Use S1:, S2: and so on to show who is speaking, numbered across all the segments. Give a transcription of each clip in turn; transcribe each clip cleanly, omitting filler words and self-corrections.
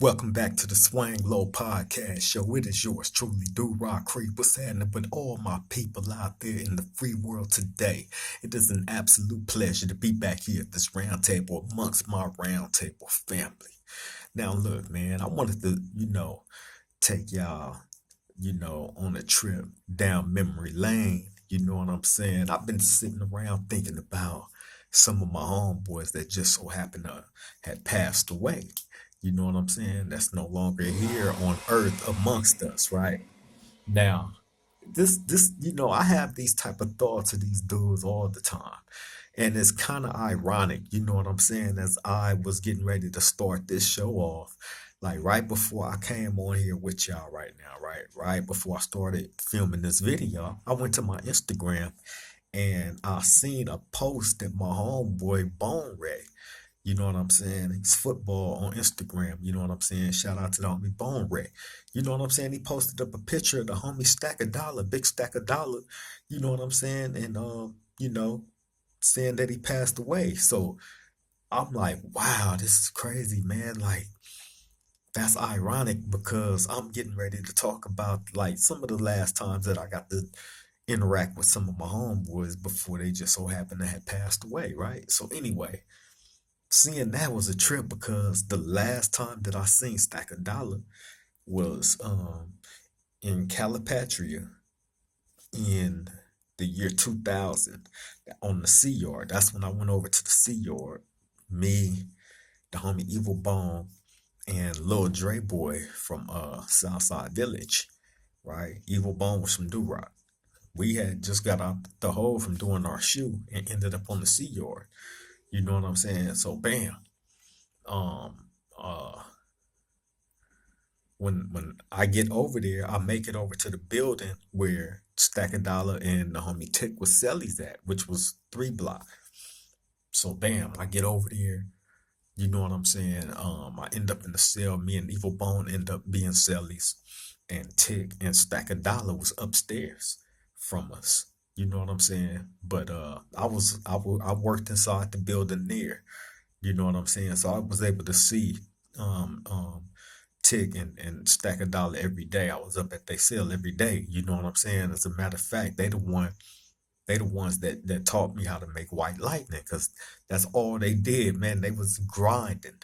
S1: Welcome back to the Swang Low Podcast Show. It is yours truly, D.R.I.P. What's happening with all my people out there in the free world today? It is an absolute pleasure to be back here at this round table amongst my round table family. Now, look, man, I wanted to, take y'all, on a trip down memory lane. You know what I'm saying? I've been sitting around thinking about some of my homeboys that just so happened to had passed away. You know what I'm saying? That's no longer here on earth amongst us, right? Now, I have these type of thoughts of these dudes all the time. And it's kind of ironic, you know what I'm saying, as I was getting ready to start this show off, like right before I came on here with y'all right now, right? Right before I started filming this video, I went to my Instagram and I seen a post that my homeboy Bone Ray, you know what I'm saying? He's football on Instagram. You know what I'm saying? Shout out to the homie Bone Ray. You know what I'm saying? He posted up a picture of the homie Stack of Dollar, big Stack of Dollar. You know what I'm saying? And saying that he passed away. So I'm like, wow, this is crazy, man. Like that's ironic because I'm getting ready to talk about like some of the last times that I got to interact with some of my homeboys before they just so happened to have passed away, right? So anyway, seeing that was a trip because the last time that I seen Stack of Dollar was in Calipatria in the year 2000 on the Sea Yard. That's when I went over to the Sea Yard. Me, the homie Evil Bone, and Lil Dre Boy from Southside Village, right? Evil Bone was from Do-Rock. We had just got out the hole from doing our shoe and ended up on the Sea Yard. You know what I'm saying? So bam. Um uh when I get over there, I make it over to the building where Stack of Dollar and the homie Tick was Selly's at, which was 3 block. So bam, I get over there. You know what I'm saying? I end up in the cell. Me and Evil Bone end up being Selly's, and Tick and Stack of Dollar was upstairs from us. You know what I'm saying? But I worked inside the building there. You know what I'm saying? So I was able to see um um Tick and Stack of Dollar every day. I was up at their cell every day. You know what I'm saying? As a matter of fact, they the ones that taught me how to make white lightning because that's all they did, man. They was grinding.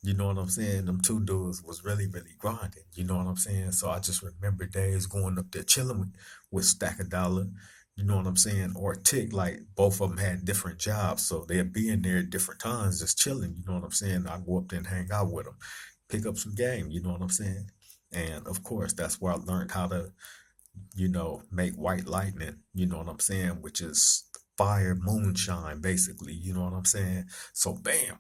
S1: You know what I'm saying? Them two dudes was really, really grinding. You know what I'm saying? So I just remember days going up there chilling with Stack of Dollar. You know what I'm saying? Or Tick, like both of them had different jobs, so they'd be in there at different times, just chilling. You know what I'm saying? I go up there and hang out with them, pick up some game. You know what I'm saying? And of course, that's where I learned how to, make white lightning. You know what I'm saying? Which is fire moonshine, basically. You know what I'm saying? So bam,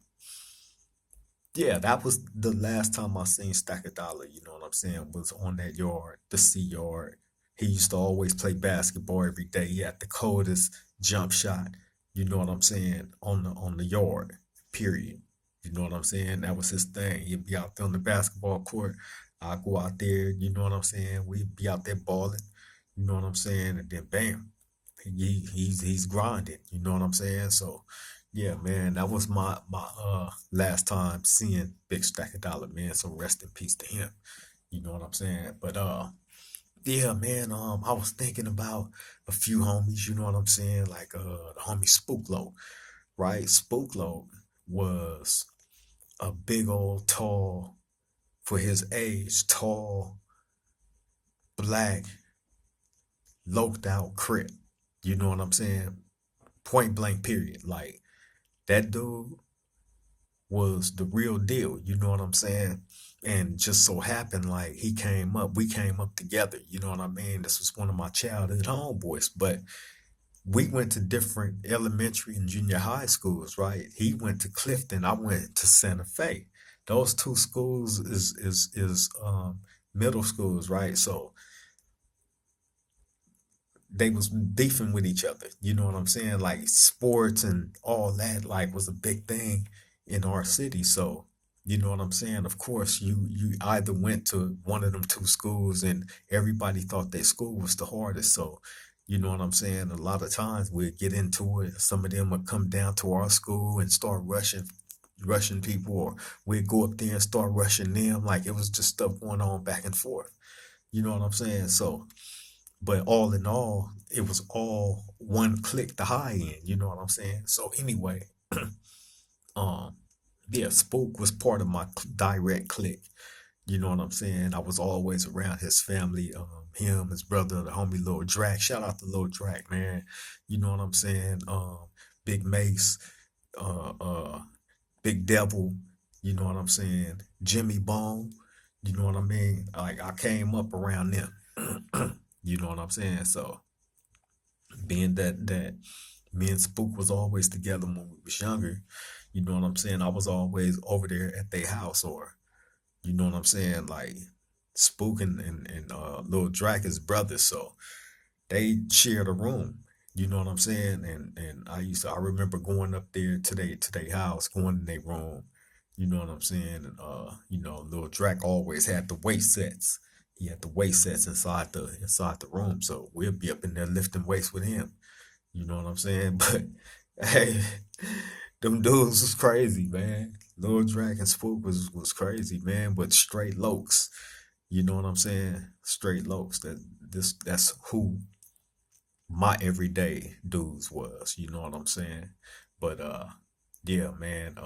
S1: yeah, that was the last time I seen Stack of Dollar, you know what I'm saying, was on that yard, the Sea Yard. He used to always play basketball every day. He had the coldest jump shot, you know what I'm saying, on the yard, period. You know what I'm saying? That was his thing. He'd be out there on the basketball court. I go out there, you know what I'm saying? We'd be out there balling, you know what I'm saying? And then bam, he's grinding, you know what I'm saying? So yeah, man, that was my last time seeing Big Stack of Dollar, man. So rest in peace to him. You know what I'm saying? But yeah, man, I was thinking about a few homies, you know what I'm saying? Like the homie Spooklo, right? Spooklo was a big old tall for his age, tall, black, loped out crip. You know what I'm saying? Point blank period. Like that dude was the real deal, you know what I'm saying? And just so happened, like we came up together, you know what I mean? This was one of my childhood homeboys, but we went to different elementary and junior high schools, right? He went to Clifton, I went to Santa Fe. Those two schools is middle schools, right? So they was beefing with each other. You know what I'm saying? Like sports and all that like was a big thing in our city. So you know what I'm saying? Of course, you either went to one of them two schools and everybody thought their school was the hardest. So you know what I'm saying? A lot of times we'd get into it. Some of them would come down to our school and start rushing rushing people, or we'd go up there and start rushing them. Like it was just stuff going on back and forth. You know what I'm saying? So, but all in all, it was all one click the high end. You know what I'm saying? So anyway, um, yeah, Spook was part of my direct click. You know what I'm saying? I was always around his family, him, his brother, the homie Lil Drac. Shout out to Lil Drac, man. You know what I'm saying? Big Mace, uh, uh, Big Devil. You know what I'm saying? Jimmy Bone. You know what I mean? Like I came up around them. You know what I'm saying? So being that me and Spook was always together when we was younger, you know what I'm saying? I was always over there at their house, or you know what I'm saying? Like Spook and Lil Drac is brothers, so they shared a room. You know what I'm saying? And I remember going up there to their house, going in their room. You know what I'm saying? And Lil Drac always had the weight sets. He had the weight sets inside the room, so we'll be up in there lifting weights with him. You know what I'm saying? But hey, them dudes was crazy, man. Lil Drac and Spook was crazy, man. But straight lokes. You know what I'm saying? Straight lokes. That's who my everyday dudes was. You know what I'm saying? But yeah, man.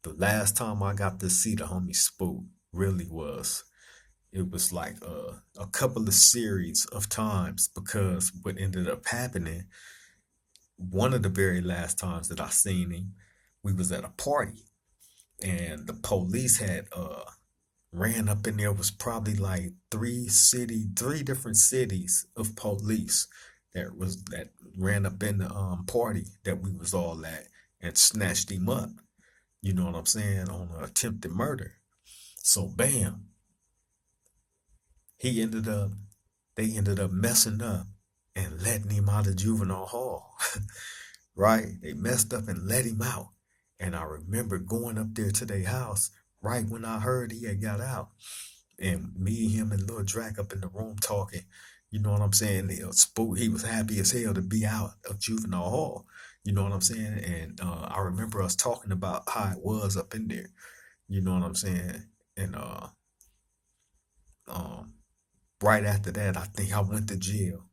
S1: The last time I got to see the homie Spook really was, it was like a couple of series of times, because what ended up happening, one of the very last times that I seen him, we was at a party, and the police had ran up in there. Was probably like three different cities of police that ran up in the party that we was all at, and snatched him up. You know what I'm saying, on an attempted murder. So bam, he ended up they ended up messing up and letting him out of juvenile hall. Right? They messed up and let him out. And I remember going up there to their house right when I heard he had got out. And me, him, and Lil Drac up in the room talking. You know what I'm saying? He was happy as hell to be out of juvenile hall. You know what I'm saying? And I remember us talking about how it was up in there. You know what I'm saying? And um, right after that, I think I went to jail,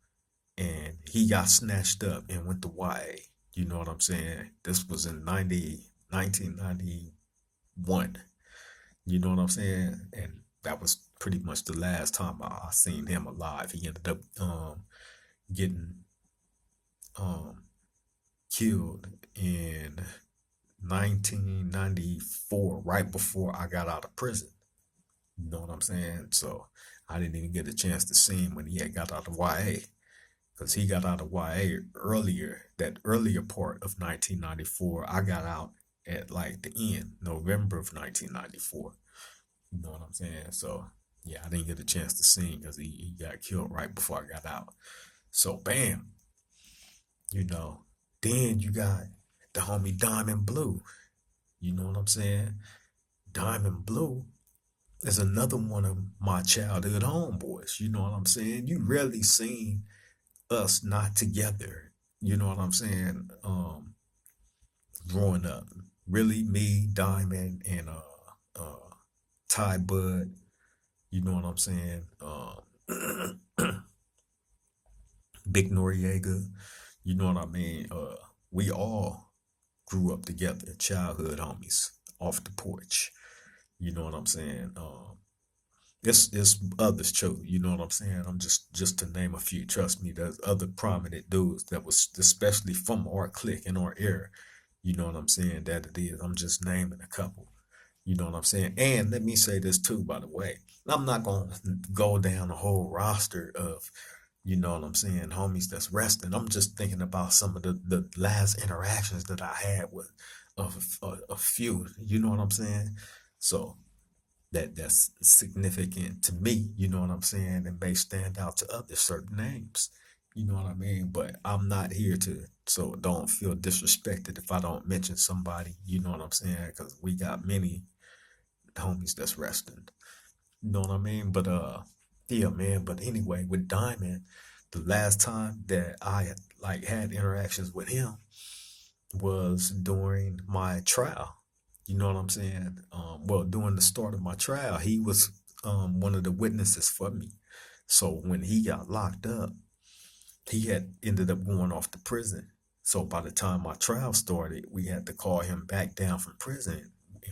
S1: and he got snatched up and went to YA. You know what I'm saying? This was in 1991. You know what I'm saying? And that was pretty much the last time I seen him alive. He ended up getting um, killed in 1994, right before I got out of prison. You know what I'm saying? So I didn't even get a chance to see him when he had got out of YA, because he got out of YA earlier, that earlier part of 1994. I got out at like the end, November of 1994. You know what I'm saying? So yeah, I didn't get a chance to see him because he got killed right before I got out. So bam, you know, then you got the homie Diamond Blue. You know what I'm saying? Diamond Blue is another one of my childhood homeboys. You know what I'm saying? You rarely seen us not together. You know what I'm saying? Growing up, really me, Diamond, and Ty Bud. You know what I'm saying? Big Noriega. You know what I mean? We all grew up together, childhood homies, off the porch. You know what I'm saying? It's others too. You know what I'm saying? I'm just to name a few. Trust me, there's other prominent dudes that was especially from our clique and our era. You know what I'm saying? That it is. I'm just naming a couple. You know what I'm saying? And let me say this too, by the way. I'm not gonna go down a whole roster of, you know what I'm saying, homies that's resting. I'm just thinking about some of the last interactions that I had with a few. You know what I'm saying? So that's significant to me, you know what I'm saying, and may stand out to others certain names. You know what I mean? But I'm not here to, so don't feel disrespected if I don't mention somebody, you know what I'm saying? Because we got many homies that's resting. You know what I mean? But yeah, man. But anyway, with Diamond, the last time that I like had interactions with him was during my trial. You know what I'm saying? Well, during the start of my trial, he was one of the witnesses for me. So when he got locked up, he had ended up going off to prison. So by the time my trial started, we had to call him back down from prison,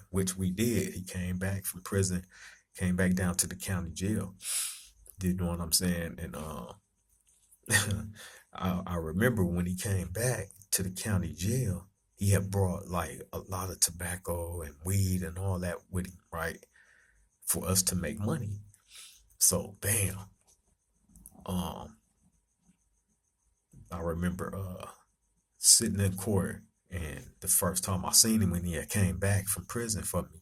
S1: which we did. He came back from prison, came back down to the county jail. You know what I'm saying? And I remember when he came back to the county jail, he had brought like a lot of tobacco and weed and all that with him, right? For us to make money. So bam, um, I remember sitting in court, and the first time I seen him when he had came back from prison for me,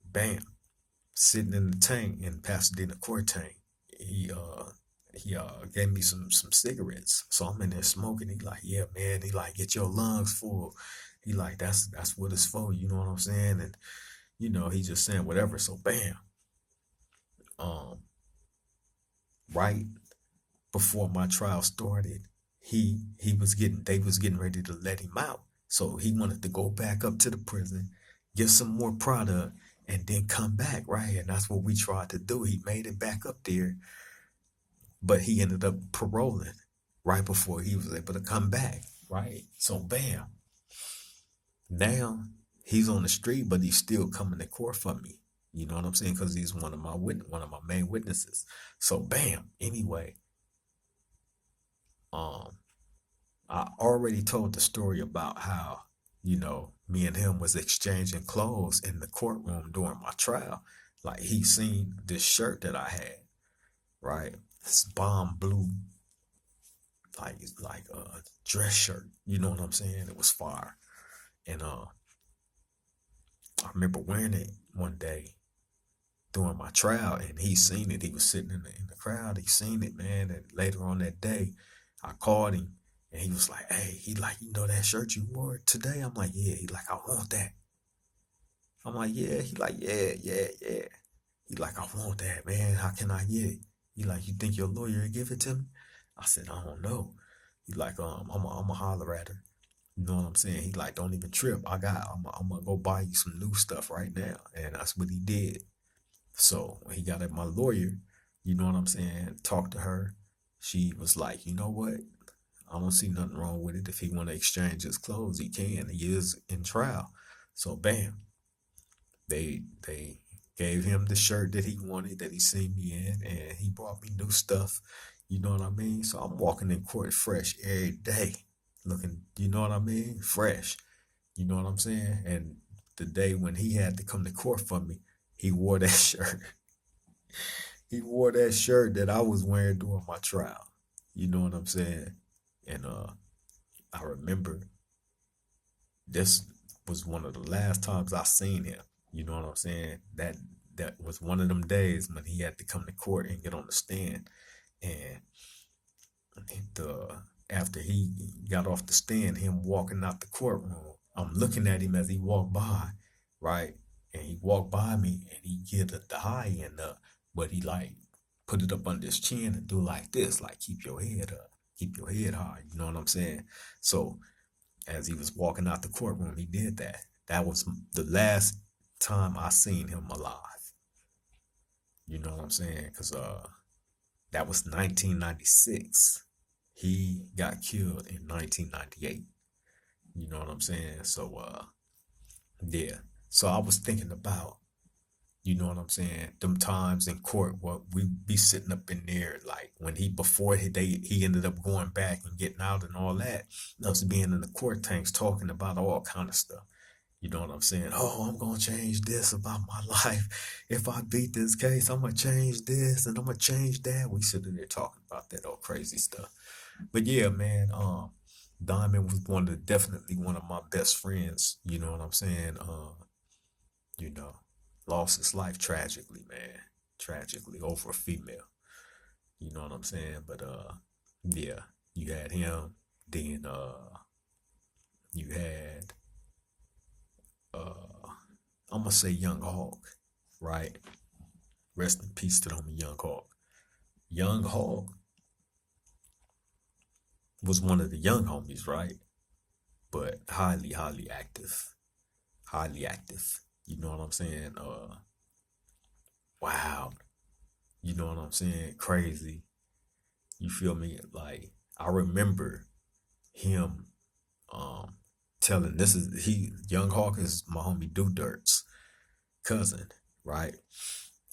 S1: bam, sitting in the tank in Pasadena court tank. He uh he gave me some cigarettes. So I'm in there smoking. He like, yeah, man. He like, get your lungs full. He like, that's what it's for. You know what I'm saying? And he just saying whatever. So bam, um, right before my trial started, they was getting ready to let him out. So he wanted to go back up to the prison, get some more product, and then come back, right? And that's what we tried to do. He made it back up there, but he ended up paroling right before he was able to come back, right? So bam, now he's on the street, but he's still coming to court for me. You know what I'm saying? Because he's one of my main witnesses. So bam. Anyway, um, I already told the story about how me and him was exchanging clothes in the courtroom during my trial. Like he seen this shirt that I had, right? This bomb blue like a dress shirt. You know what I'm saying? It was fire. And I remember wearing it one day during my trial, and he seen it. He was sitting in the crowd. He seen it, man. And later on that day, I called him, and he was like, "Hey," he like, that shirt you wore today? I'm like, "Yeah." He like, "I want that." I'm like, "Yeah." He like, "Yeah, yeah, yeah." He like, "I want that, man. How can I get it?" He like, "You think your lawyer will give it to me?" I said, "I don't know." He like, I'm a holler at her. You know what I'm saying? He like, "Don't even trip. I'm gonna go buy you some new stuff right now." And that's what he did. So when he got at my lawyer, you know what I'm saying, talked to her. She was like, "You know what? I don't see nothing wrong with it. If he want to exchange his clothes, he can. He is in trial." So bam, they gave him the shirt that he wanted, that he seen me in, and he brought me new stuff. You know what I mean? So I'm walking in court fresh every day, looking, you know what I mean, fresh. You know what I'm saying? And the day when he had to come to court for me, he wore that shirt. He wore that shirt that I was wearing during my trial. You know what I'm saying? And I remember this was one of the last times I seen him. You know what I'm saying? That was one of them days when he had to come to court and get on the stand. And the after he got off the stand, him walking out the courtroom, I'm looking at him as he walked by, right? And he walked by me and he get the high end up, but he like put it up under his chin and do like this, like keep your head up, keep your head high. You know what I'm saying? So as he was walking out the courtroom, he did that. That was the last time I seen him alive. You know what I'm saying? Because that was 1996. He got killed in 1998. You know what I'm saying? So yeah. So I was thinking about, you know what I'm saying, them times in court where we be sitting up in there, like when he ended up going back and getting out and all that. Us being in the court tanks talking about all kind of stuff. You know what I'm saying? Oh, I'm gonna change this about my life. If I beat this case, I'm gonna change this and I'm gonna change that. We sitting there talking about that old crazy stuff. But yeah, man, Diamond was definitely one of my best friends. You know what I'm saying? You know, lost his life tragically, man. Tragically over a female. You know what I'm saying? But yeah, you had him, then you had uh I'm gonna say Young Hawk, right? Rest in peace to the homie Young Hawk. Young Hawk was one of the young homies, right? But highly, highly active. highly active. You know what I'm saying? Wow. You know what I'm saying? Crazy. You feel me? Like I remember him um telling this is he Young Hawk is my homie Dirt's cousin, right?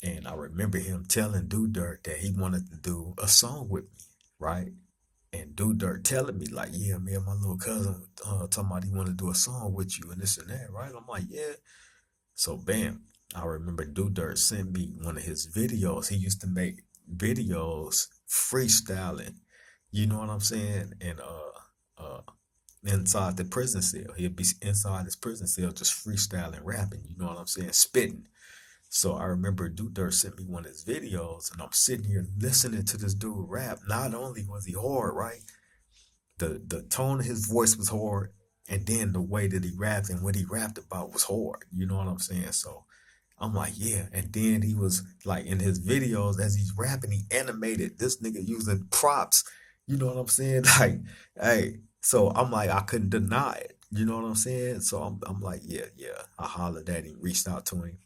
S1: And I remember him telling Dirt that he wanted to do a song with me, right? And Dirt telling me like, yeah, me and my little cousin talking about he want to do a song with you and this and that, right? I'm like, yeah. So bam, I remember Dirt sent me one of his videos. He used to make videos freestyling, you know what I'm saying? And inside the prison cell, he'd be inside his prison cell just freestyling, rapping, you know what I'm saying, spitting. So I remember Dirt sent me one of his videos, and I'm sitting here listening to this dude rap. Not only was he hard, right? The tone of his voice was hard, and then the way that he rapped and what he rapped about was hard. You know what I'm saying? So I'm like, yeah. And then he was like in his videos as he's rapping, he animated this nigga using props. You know what I'm saying? Like, hey. So I'm like, I couldn't deny it. You know what I'm saying? So I'm like, yeah, yeah. I hollered at him, reached out to him.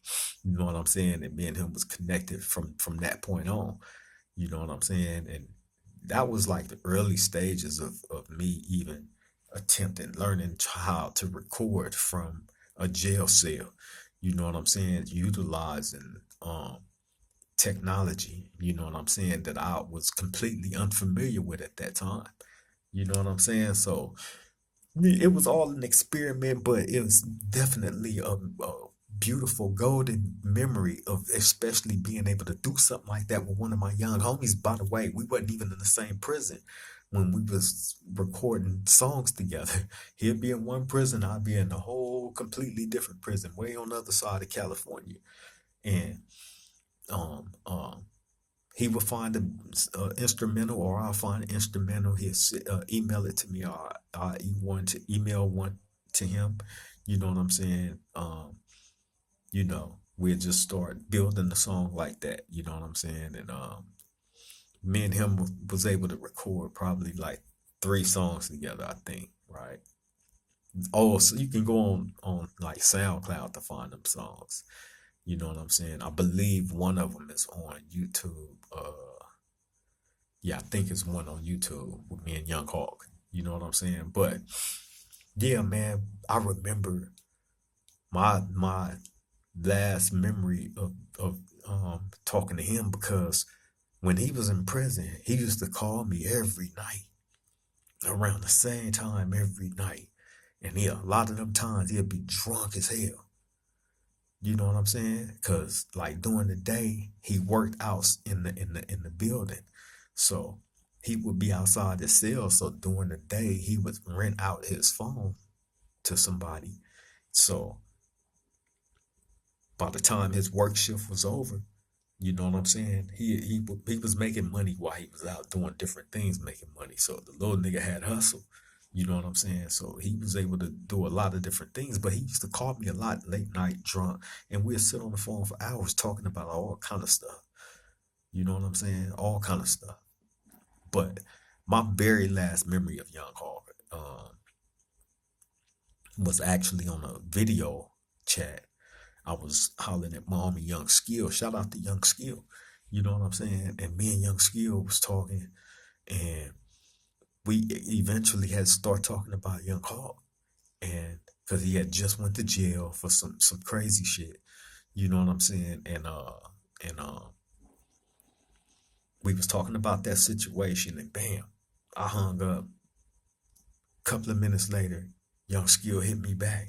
S1: You know what I'm saying? And me and him was connected from that point on. You know what I'm saying? And that was like the early stages of me even attempting learning how to record from a jail cell. You know what I'm saying? Utilizing technology, you know what I'm saying, that I was completely unfamiliar with at that time. You know what I'm saying? So it was all an experiment, but it was definitely a beautiful golden memory of especially being able to do something like that with one of my young homies. By the way, we wasn't even in the same prison when we was recording songs together. He'd be in one prison, I'd be in a whole completely different prison, way on the other side of California. And um um he would find an instrumental, or I'll find an instrumental. He'll email it to me, or I want to email one to him. You know what I'm saying? We'll just start building the song like that. You know what I'm saying? And me and him was able to record probably like 3 songs together, I think. Right? Oh, so you can go on like SoundCloud to find them songs. You know what I'm saying? I believe one of them is on YouTube. Yeah, I think it's one on YouTube with me and Young Hawk. You know what I'm saying? But yeah, man, I remember my last memory of talking to him, because when he was in prison, he used to call me every night around the same time every night. And a lot of them times he'll be drunk as hell. You know what I'm saying? Cause like during the day he worked out in the building, so he would be outside his cell. So during the day he would rent out his phone to somebody. So by the time his work shift was over, you know what I'm saying? He was making money while he was out doing different things, making money. So the little nigga had hustle. You know what I'm saying? So he was able to do a lot of different things. But he used to call me a lot late night drunk, and we'd sit on the phone for hours talking about all kind of stuff. You know what I'm saying? All kind of stuff. But my very last memory of Young Hog was actually on a video chat. I was hollering at my homie Young Skill. Shout out to Young Skill. You know what I'm saying? And me and Young Skill was talking, and we eventually had to start talking about Young Hog, and because he had just went to jail for some crazy shit. You know what I'm saying? And we was talking about that situation, and bam, I hung up. Couple of minutes later, Young Skill hit me back.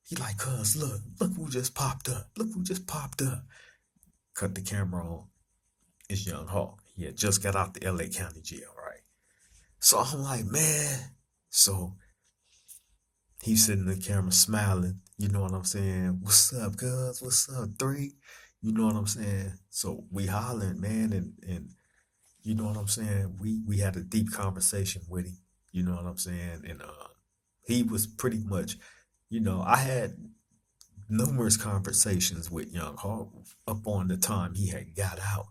S1: He like, cuz, look who just popped up. Look who just popped up. Cut the camera on. It's Young Hawk. He had just got out the LA County jail, right? So I'm like, man. So he's sitting in the camera smiling. You know what I'm saying? What's up, cuz? What's up, 3? You know what I'm saying? So we hollering, man, and you know what I'm saying? We had a deep conversation with him. You know what I'm saying? And he was pretty much, I had numerous conversations with Young Hawk up on the time he had got out,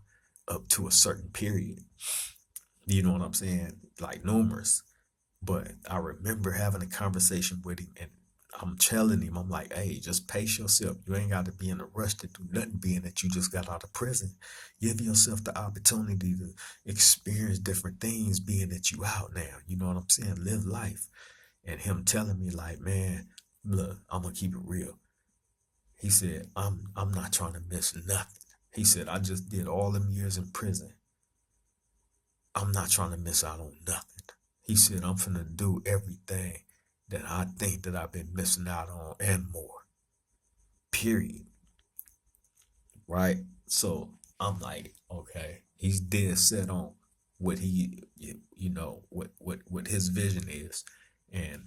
S1: up to a certain period. You know what I'm saying? Like numerous. But I remember having a conversation with him, and I'm telling him, I'm like, hey, just pace yourself. You ain't got to be in a rush to do nothing, being that you just got out of prison. Give yourself the opportunity to experience different things, being that you out now. You know what I'm saying? Live life. And him telling me, like, man, look, I'm gonna keep it real. He said, I'm not trying to miss nothing. He said, I just did all them years in prison. I'm not trying to miss out on nothing. He said, I'm finna do everything that I think that I've been missing out on and more. Period. Right? So I'm like, okay, he's dead set on what what his vision is and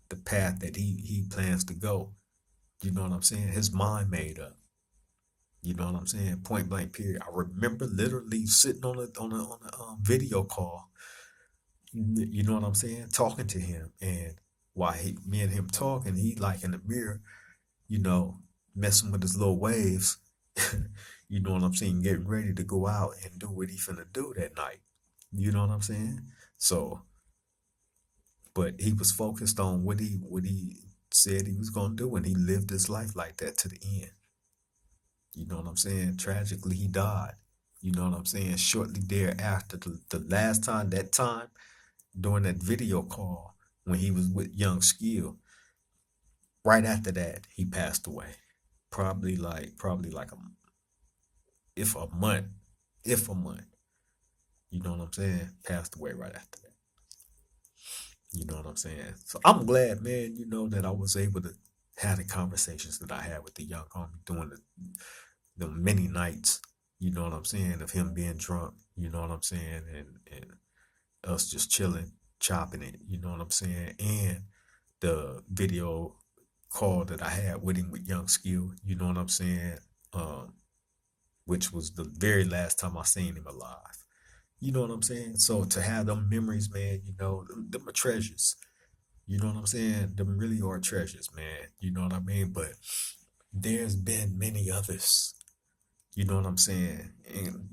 S1: the path that he plans to go. You know what I'm saying? His mind made up. You know what I'm saying? Point blank. Period. I remember literally sitting on a video call. You know what I'm saying? Talking to him, and while me and him talking, he like in the mirror, you know, messing with his little waves. You know what I'm saying? Getting ready to go out and do what he finna do that night. You know what I'm saying? So, but he was focused on what he said he was gonna do, and he lived his life like that to the end. You know what I'm saying? Tragically, he died. You know what I'm saying? Shortly thereafter, the last time, that time during that video call when he was with Young Skill, right after that, he passed away. Probably like if a month, if a month. You know what I'm saying? Passed away right after that. You know what I'm saying? So I'm glad, man, that I was able to have the conversations that I had with the young homie during the many nights, you know what I'm saying, of him being drunk, you know what I'm saying, and us just chilling, chopping it, you know what I'm saying, and the video call that I had with him with Young Skill, you know what I'm saying, um, which was the very last time I seen him alive. You know what I'm saying? So to have them memories, man, them are treasures. You know what I'm saying? Them really are treasures, man. You know what I mean? But there's been many others. You know what I'm saying? And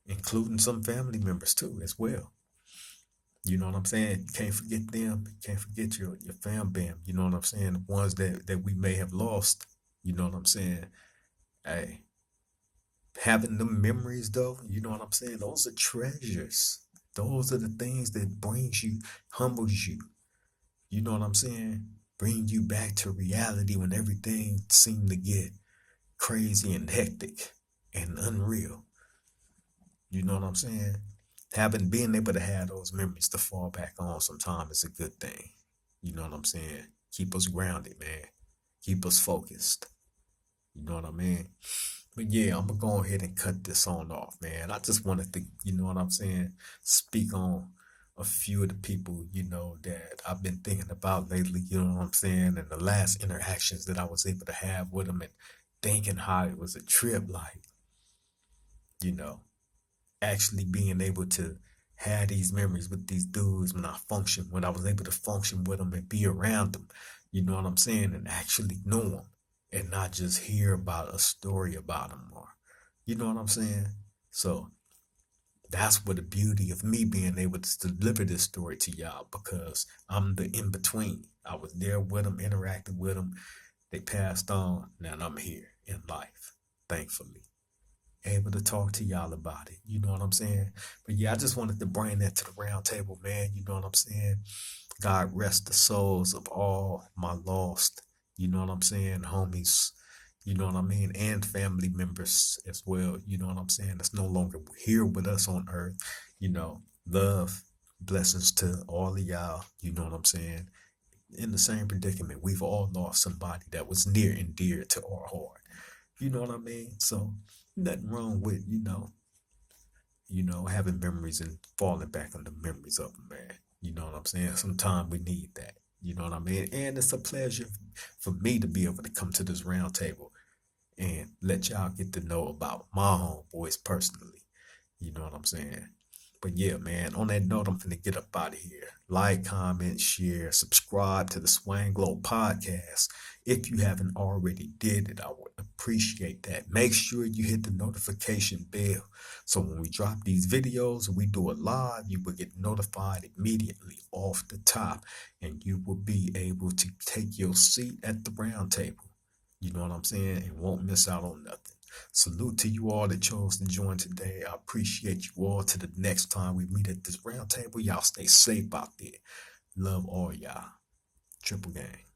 S1: including some family members too, as well. You know what I'm saying? You can't forget them. You can't forget your fam bam. You know what I'm saying? The ones that we may have lost. You know what I'm saying? Hey, having them memories though, you know what I'm saying? Those are treasures. Those are the things that brings you, humbles you. You know what I'm saying? Bring you back to reality when everything seemed to get crazy and hectic and unreal. You know what I'm saying? Being able to have those memories to fall back on sometimes is a good thing. You know what I'm saying? Keep us grounded, man. Keep us focused. You know what I mean? But yeah, I'm gonna go ahead and cut this on off, man. I just wanted to, you know what I'm saying, speak on a few of the people, that I've been thinking about lately, you know what I'm saying, and the last interactions that I was able to have with them and thinking how it was a trip, like, you know, actually being able to have these memories with these dudes when I was able to function with them and be around them, you know what I'm saying, and actually know them and not just hear about a story about them or, you know what I'm saying? So that's what the beauty of me being able to deliver this story to y'all because I'm the in between. I was there with them, interacting with them. They passed on. Now I'm here in life, thankfully able to talk to y'all about it. You know what I'm saying? But yeah, I just wanted to bring that to the round table, man. You know what I'm saying? God rest the souls of all my lost, you know what I'm saying, homies, you know what I mean, and family members as well. You know what I'm saying? That's no longer here with us on earth. Love, blessings to all of y'all. You know what I'm saying? In the same predicament, we've all lost somebody that was near and dear to our heart. You know what I mean? So nothing wrong with, having memories and falling back on the memories of them, man. You know what I'm saying? Sometimes we need that. You know what I mean? And it's a pleasure for me to be able to come to this round table and let y'all get to know about my homeboys personally. You know what I'm saying? But yeah, man, on that note, I'm finna get up out of here. Like, comment, share, subscribe to the Swang Glow podcast. If you haven't already did it, I would appreciate that. Make sure you hit the notification bell so when we drop these videos and we do it live, you will get notified immediately off the top and you will be able to take your seat at the round table. You know what I'm saying? And won't miss out on nothing. Salute to you all that chose to join today. I appreciate you all. To the next time we meet at this round table, y'all stay safe out there. Love all y'all. Triple gang.